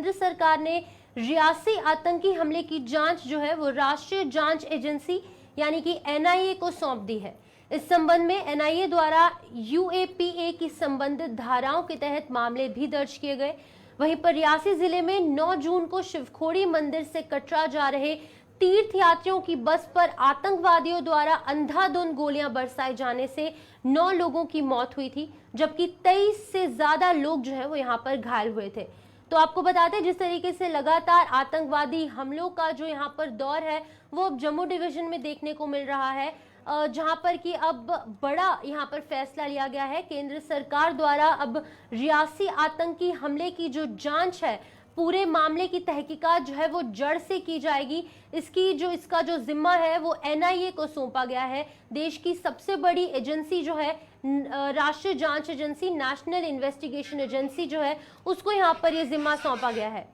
केंद्र सरकार ने रियासी आतंकी हमले की जांच जो है वो राष्ट्रीय जांच एजेंसी यानी कि एनआईए को सौंप दी है। इस संबंध में एनआईए द्वारा यूएपीए की संबंधित धाराओं के तहत मामले भी दर्ज किए गए। वहीं पर रियासी जिले में 9 जून को शिवखोड़ी मंदिर से कटरा जा रहे तीर्थयात्रियों की बस पर आतंकवादियों द्वारा अंधाधुंध गोलियां बरसाए जाने से 9 लोगों की मौत हुई थी, जबकि 23 से ज्यादा लोग जो है वो यहाँ पर घायल हुए थे। तो आपको बताते हैं जिस तरीके से लगातार आतंकवादी हमलों का जो यहाँ पर दौर है वो अब जम्मू डिवीजन में देखने को मिल रहा है, जहां पर कि अब बड़ा यहाँ पर फैसला लिया गया है। केंद्र सरकार द्वारा अब रियासी आतंकी हमले की जो जांच है, पूरे मामले की तहकीकात जो है वो जड़ से की जाएगी। इसका जो जिम्मा है वो एनआईए को सौंपा गया है। देश की सबसे बड़ी एजेंसी जो है राष्ट्रीय जांच एजेंसी, नेशनल इन्वेस्टिगेशन एजेंसी जो है, उसको यहाँ पर ये जिम्मा सौंपा गया है।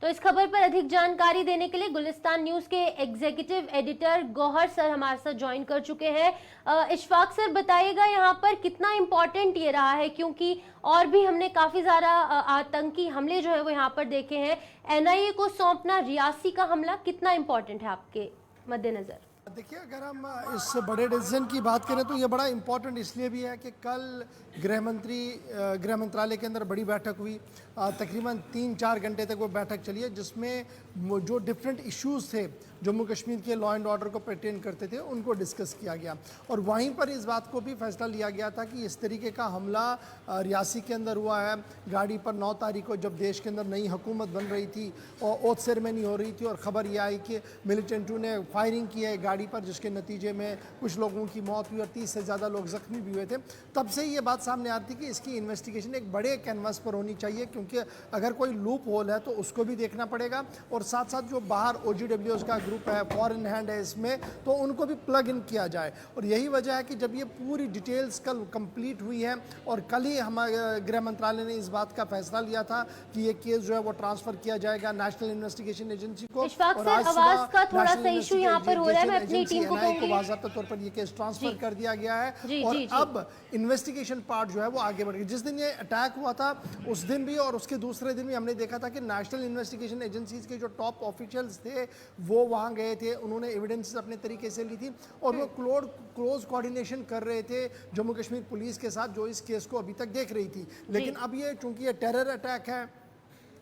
तो इस खबर पर अधिक जानकारी देने के लिए गुलिस्तान न्यूज के एग्जीक्यूटिव एडिटर गौहर सर हमारे साथ ज्वाइन कर चुके हैं। इशफाक सर, बताइएगा यहाँ पर कितना इम्पोर्टेंट ये रहा है, क्योंकि और भी हमने काफी ज्यादा आतंकी हमले जो है वो यहाँ पर देखे हैं। एनआईए को सौंपना रियासी का हमला कितना इम्पोर्टेंट है आपके मद्देनजर? देखिए, अगर हम इस बड़े डिसीजन की बात करें तो ये बड़ा इम्पोर्टेंट इसलिए भी है कि कल गृह मंत्रालय के अंदर बड़ी बैठक हुई। तकरीबन 3-4 घंटे तक वो बैठक चली है, जिसमें जो डिफरेंट इश्यूज़ थे जम्मू कश्मीर के लॉ एंड ऑर्डर को पर्टेन करते थे उनको डिस्कस किया गया। और वहीं पर इस बात को भी फैसला लिया गया था कि इस तरीके का हमला रियासी के अंदर हुआ है। गाड़ी पर 9 तारीख को जब देश के अंदर नई हुकूमत बन रही थी और ओथ सेरेमनी हो रही थी और ख़बर यह आई कि मिलिटेंटों ने फायरिंग की है गाड़ी पर, जिसके नतीजे में कुछ लोगों की मौत हुई और 30 से ज़्यादा लोग ज़ख्मी भी हुए थे। तब से ये बात सामने आती कि इसकी इन्वेस्टिगेशन एक बड़े कैनवास पर होनी चाहिए, क्योंकि अगर कोई लूप होल है तो उसको भी देखना पड़ेगा और साथ साथ जो बाहर OGWS का ग्रुप है, फॉरेन हैंड है इसमें, तो उनको भी प्लग इन किया जाए। और यही वजह है कि जब ये पूरी डिटेल्स कल कंप्लीट हुई है और कल ही हमारे गृह मंत्रालय ने इस बात का फैसला लिया था कि ये केस जो है वो ट्रांसफर किया जाएगा नेशनल इन्वेस्टिगेशन एजेंसी को। और आवाज का थोड़ा सा इशू यहाँ पर हो रहा है, मैं अपनी टीम को कहूंगी बाज़ाब्ता तौर पर ये केस ट्रांसफर कर दिया गया है और अब इन्वेस्टिगेशन पार्ट जो है वो आगे बढ़ गई। जिस दिन ये अटैक हुआ था उस दिन भी और उसके दूसरे दिन भी हमने देखा था कि नेशनल इन्वेस्टिगेशन एजेंसीज के जो टॉप ऑफिशियल्स थे वो वहाँ गए थे, उन्होंने एविडेंसेस अपने तरीके से ली थी और वो क्लोज कोऑर्डिनेशन कर रहे थे जम्मू कश्मीर पुलिस के साथ, जो इस केस को अभी तक देख रही थी। लेकिन अब ये चूंकि ये टेरर अटैक है,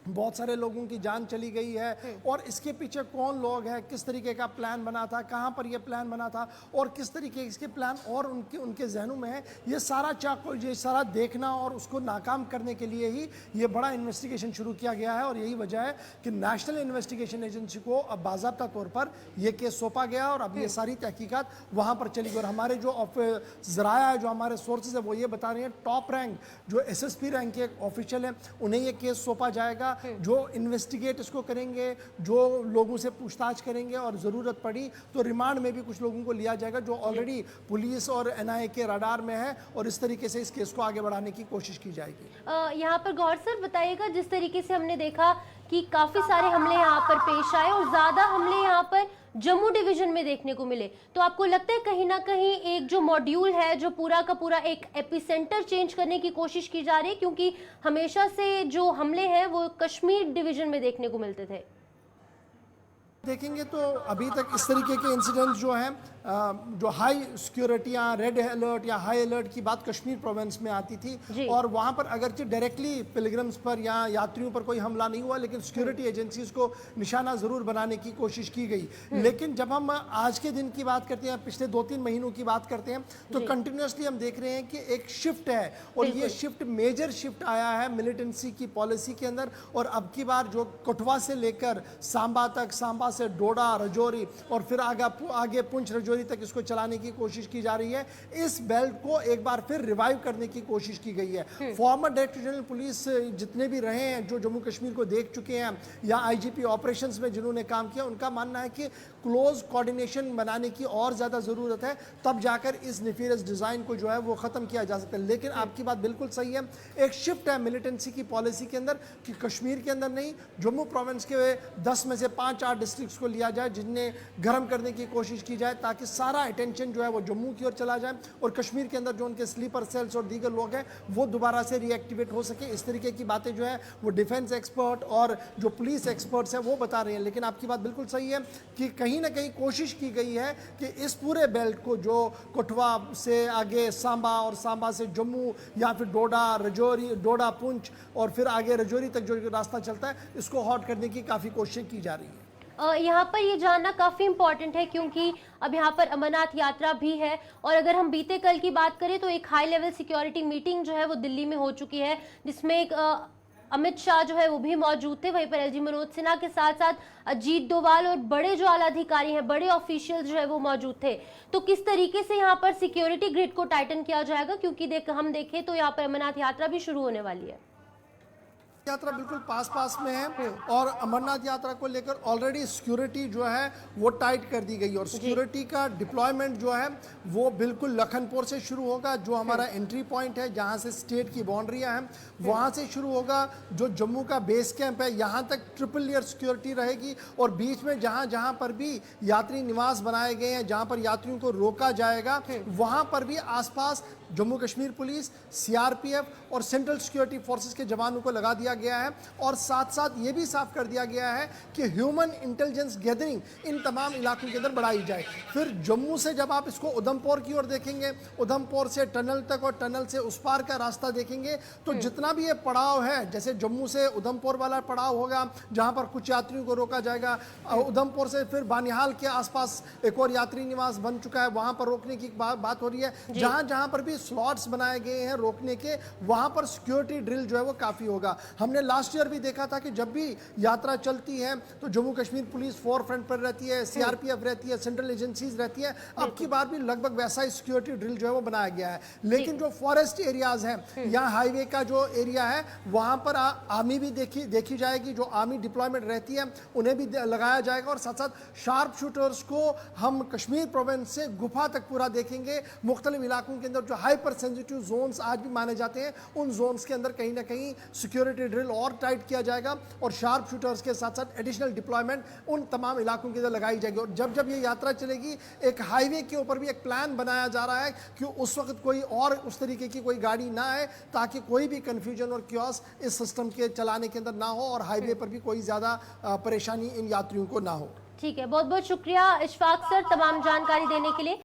बहुत सारे लोगों की जान चली गई है और इसके पीछे कौन लोग हैं, किस तरीके का प्लान बना था, कहां पर यह प्लान बना था और किस तरीके इसके प्लान और उनके जहनों में है, ये सारा देखना और उसको नाकाम करने के लिए ही ये बड़ा इन्वेस्टिगेशन शुरू किया गया है। और यही वजह है कि नेशनल इन्वेस्टिगेशन एजेंसी को अब बाज़ाब्ता तौर पर यह केस सौंपा गया और अब ये सारी तहकीकात वहां पर चली गई। और हमारे जो जराया है, जो हमारे सोर्सेज है, वो ये बता रहे हैं टॉप रैंक जो SSP रैंक के ऑफिशियल है उन्हें यह केस सौंपा जाएगा, जो इन्वेस्टिगेट इसको करेंगे, जो लोगों से पूछताछ करेंगे और जरूरत पड़ी तो रिमांड में भी कुछ लोगों को लिया जाएगा जो ऑलरेडी पुलिस और एनआईए के रडार में है और इस तरीके से इस केस को आगे बढ़ाने की कोशिश की जाएगी। यहाँ पर गौर सर बताइएगा, जिस तरीके से हमने देखा कि काफी सारे हमले यहाँ पर पेश आए और ज्यादा हमले यहाँ पर जम्मू डिवीजन में देखने को मिले, तो आपको लगता है कहीं ना कहीं एक जो मॉड्यूल है जो पूरा का पूरा एक एपिसेंटर चेंज करने की कोशिश की जा रही है, क्योंकि हमेशा से जो हमले हैं वो कश्मीर डिवीजन में देखने को मिलते थे? देखेंगे तो अभी तक इस तरीके के इंसिडेंट्स जो हैं, जो हाई सिक्योरिटी या रेड अलर्ट या हाई अलर्ट की बात कश्मीर प्रोविंस में आती थी और वहां पर अगरचे डायरेक्टली पिलग्रिम्स पर या यात्रियों पर कोई हमला नहीं हुआ, लेकिन सिक्योरिटी एजेंसीज को निशाना जरूर बनाने की कोशिश की गई। लेकिन जब हम आज के दिन की बात करते हैं, पिछले 2-3 महीनों की बात करते हैं, तो कंटिन्यूसली हम देख रहे हैं कि एक शिफ्ट है और ये शिफ्ट मेजर शिफ्ट आया है मिलिटेंसी की पॉलिसी के अंदर। और अब की बार जो कठुआ से लेकर सांबा तक, सांबा से डोडा, रजौरी और फिर आगे पुंछ रजौरी तक इसको चलाने की कोशिश की जा रही है। इस बेल्ट को एक बार फिर रिवाइव करने की कोशिश की गई है। फॉर्मर डायरेक्टर जनरल पुलिस जितने भी रहे हैं, जो जम्मू कश्मीर को देख चुके हैं या IGP ऑपरेशंस में जिन्होंने काम किया, उनका मानना है कि क्लोज कोऑर्डिनेशन बनाने की और ज्यादा जरूरत है, तब जाकर इस निफियस डिजाइन को जो है वो खत्म किया जा सकता है। लेकिन आपकी बात बिल्कुल सही है, एक शिफ्ट है मिलिटेंसी की पॉलिसी के अंदर कि कश्मीर के अंदर नहीं, जम्मू प्रोविंस के 10 में से 5-8 डिस्ट्रिक्ट्स को लिया जाए जिन्हें गर्म करने की कोशिश की जाए ताकि ताकि सारा अटेंशन जो है वो जम्मू की ओर चला जाए और कश्मीर के अंदर जो उनके स्लीपर सेल्स और दीगर लोग हैं वो दोबारा से रीएक्टिवेट हो सके। इस तरीके की बातें जो है वो डिफेंस एक्सपर्ट और जो पुलिस एक्सपर्ट्स हैं वो बता रहे हैं। लेकिन आपकी बात बिल्कुल सही है कि कहीं ना कहीं कोशिश की गई है कि इस पूरे बेल्ट को जो कठुआ से आगे सांबा और सांबा से जम्मू या फिर डोडा रजौरी, डोडा पुंछ और फिर आगे रजौरी तक जो रास्ता चलता है इसको हॉट करने की काफ़ी कोशिश की जा रही है। यहाँ पर ये जानना काफी इंपॉर्टेंट है क्योंकि अब यहाँ पर अमरनाथ यात्रा भी है और अगर हम बीते कल की बात करें तो एक हाई लेवल सिक्योरिटी मीटिंग जो है वो दिल्ली में हो चुकी है, जिसमें एक अमित शाह जो है वो भी मौजूद थे, वहीं पर एलजी मनोज सिन्हा के साथ साथ अजीत डोभाल और बड़े जो आला अधिकारी हैं, बड़े ऑफिशियल जो है वो मौजूद थे। तो किस तरीके से यहाँ पर सिक्योरिटी ग्रिड को टाइटन किया जाएगा, क्योंकि हम देखें तो यहाँ पर अमरनाथ यात्रा भी शुरू होने वाली है। यात्रा बिल्कुल पास में है और अमरनाथ यात्रा को लेकर ऑलरेडी सिक्योरिटी जो है वो टाइट कर दी गई और सिक्योरिटी का डिप्लॉयमेंट जो है वो बिल्कुल लखनपुर से शुरू होगा, जो हमारा एंट्री पॉइंट है जहां से स्टेट की बाउंड्रियां हैं वहां से शुरू होगा। जो जम्मू का बेस कैंप है यहां तक ट्रिपल लेयर सिक्योरिटी रहेगी और बीच में जहां जहां पर भी यात्री निवास बनाए गए हैं, जहां पर यात्रियों को रोका जाएगा वहां पर भी आसपास जम्मू कश्मीर पुलिस, सीआरपीएफ और सेंट्रल सिक्योरिटी फोर्सेस के जवानों को लगा दिया गया है। और साथ साथ ये भी साफ कर दिया गया है कि ह्यूमन इंटेलिजेंस गैदरिंग इन तमाम इलाकों के अंदर बढ़ाई जाए। फिर जम्मू से जब आप इसको उधमपुर की ओर देखेंगे, उधमपुर से टनल तक और टनल से उस पार का रास्ता देखेंगे तो जितना भी ये पड़ाव है, जैसे जम्मू से उधमपुर वाला पड़ाव होगा जहां पर कुछ यात्रियों को रोका जाएगा, उधमपुर से फिर बानिहाल के आसपास एक और यात्री निवास बन चुका है, वहां पर रोकने की बात हो रही है। जहां जहां पर भी स्लॉट्स बनाए गए हैं रोकने के, वहां पर सिक्योरिटी ड्रिल जो है वो काफी होगा। हमने लास्ट ईयर भी देखा था कि जब भी यात्रा चलती है तो Jammu Kashmir police four front पर रहती है, सीआरपीएफ रहती है, सेंट्रल एजेंसीज रहती है। अब की बार भी लगभग वैसा ही सिक्योरिटी ड्रिल जो है वो बनाया गया है। लेकिन जो फॉरेस्ट एरियाज हैं, यहाँ हाईवे का जो एरिया है वहां पर आर्मी भी देखी जाएगी, जो आर्मी डिप्लॉयमेंट रहती है उन्हें भी लगाया जाएगा। और साथ साथ शार्प शूटर्स को हम कश्मीर प्रोविंस से गुफा तक पूरा देखेंगे। मुख्तलिफ इलाकों के अंदर जो हाइपर सेंसिटिव जोन्स आज भी माने जाते हैं उन जोन्स के अंदर कहीं ना कहीं सिक्योरिटी ड्रिल और टाइट किया जाएगा और शार्प शूटर्स के साथ साथ एडिशनल डिप्लॉयमेंट उन तमाम इलाकों के अंदर लगाई जाएगी। और जब जब ये यात्रा चलेगी एक हाईवे के ऊपर भी एक प्लान बनाया जा रहा है कि उस वक्त कोई और उस तरीके की कोई गाड़ी ना आए ताकि कोई भी कंफ्यूजन और क्योस इस सिस्टम के चलाने के अंदर ना हो और हाईवे पर भी कोई ज्यादा परेशानी इन यात्रियों को ना हो। ठीक है, बहुत बहुत शुक्रिया इशफाक सर तमाम जानकारी देने के लिए।